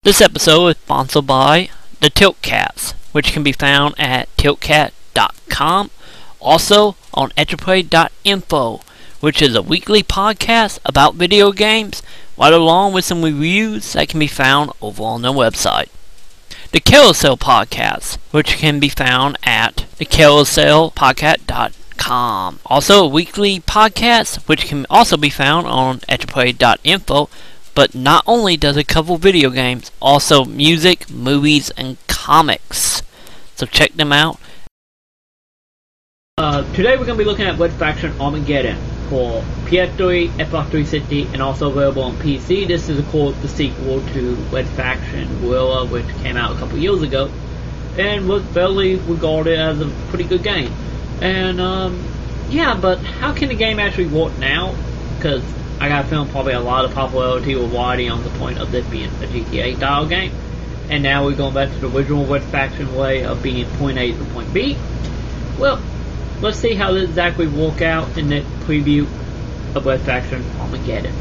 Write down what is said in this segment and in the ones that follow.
This episode is sponsored by the Tiltcats, which can be found at tiltcat.com, also on etchaplay.info, which is a weekly podcast about video games, right along with some reviews that can be found over on their website. The Carousel Podcast, which can be found at thecarouselpodcast.com. Also a weekly podcast, which can also be found on etchaplay.info. But not only does it cover video games, also music, movies, and comics. So check them out. Today we're going to be looking at Red Faction Armageddon for PS3, Xbox 360, and also available on PC. This is of course the sequel to Red Faction Guerrilla, which came out a couple years ago, and was fairly regarded as a pretty good game. And yeah, but how can the game actually work now? Because I got a feeling probably a lot of popularity was already on the point of this being a GTA style game, and now we're going back to the original Red Faction way of being point A to point B. Well, let's see how this exactly work out in the preview of Red Faction Armageddon.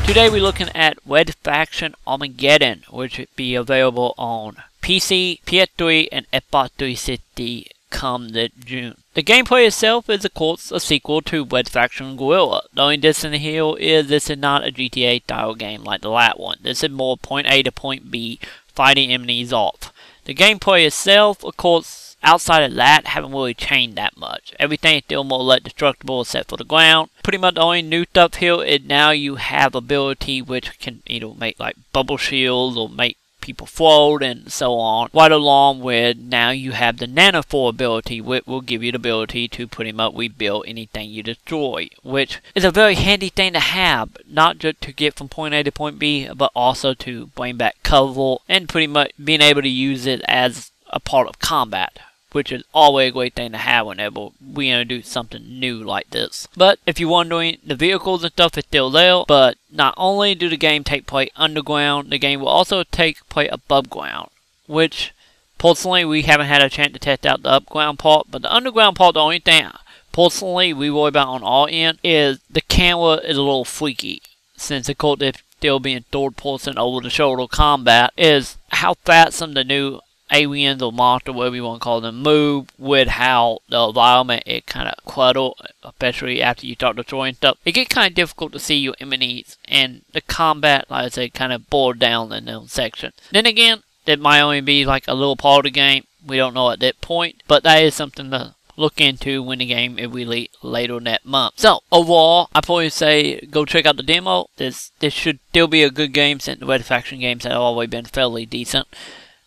Today we're looking at Red Faction Armageddon, which will be available on PC, PS3, and Xbox 360 come this June. The gameplay itself is of course a sequel to Red Faction Guerrilla. The only difference here is this is not a GTA style game like the last one. This is more point A to point B, fighting enemies off. The gameplay itself, of course, outside of that, haven't really changed that much. Everything is still more or less destructible except for the ground. Pretty much the only new stuff here is now you have ability which can either make like bubble shields or make people float and so on, right along with now you have the nanophore ability, which will give you the ability to pretty much rebuild anything you destroy, which is a very handy thing to have, not just to get from point A to point B, but also to bring back cover and pretty much being able to use it as a part of combat, which is always a great thing to have whenever we introduce something new like this. But if you're wondering, the vehicles and stuff is still there, but not only do the game take place underground, the game will also take place above ground, which personally we haven't had a chance to test out the upground part, but the underground part, the only thing personally we worry about on our end is the camera is a little freaky, since of course it's still being third person over the shoulder combat, is how fast some of the new aliens or monsters, whatever you want to call them, move with how the environment is kind of cluttered, especially after you start destroying stuff. It gets kind of difficult to see your enemies, and the combat, like I said, kind of boiled down in those sections. Then again, that might only be like a little part of the game. We don't know at that point, but that is something to look into when the game is released later that month. So, overall, I probably say go check out the demo. This should still be a good game, since the Red Faction games have always been fairly decent.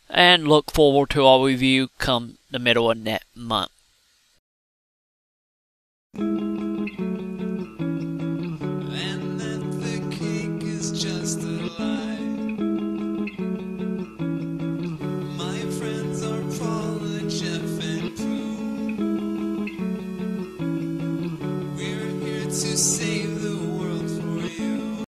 And look forward to our review come the middle of next month.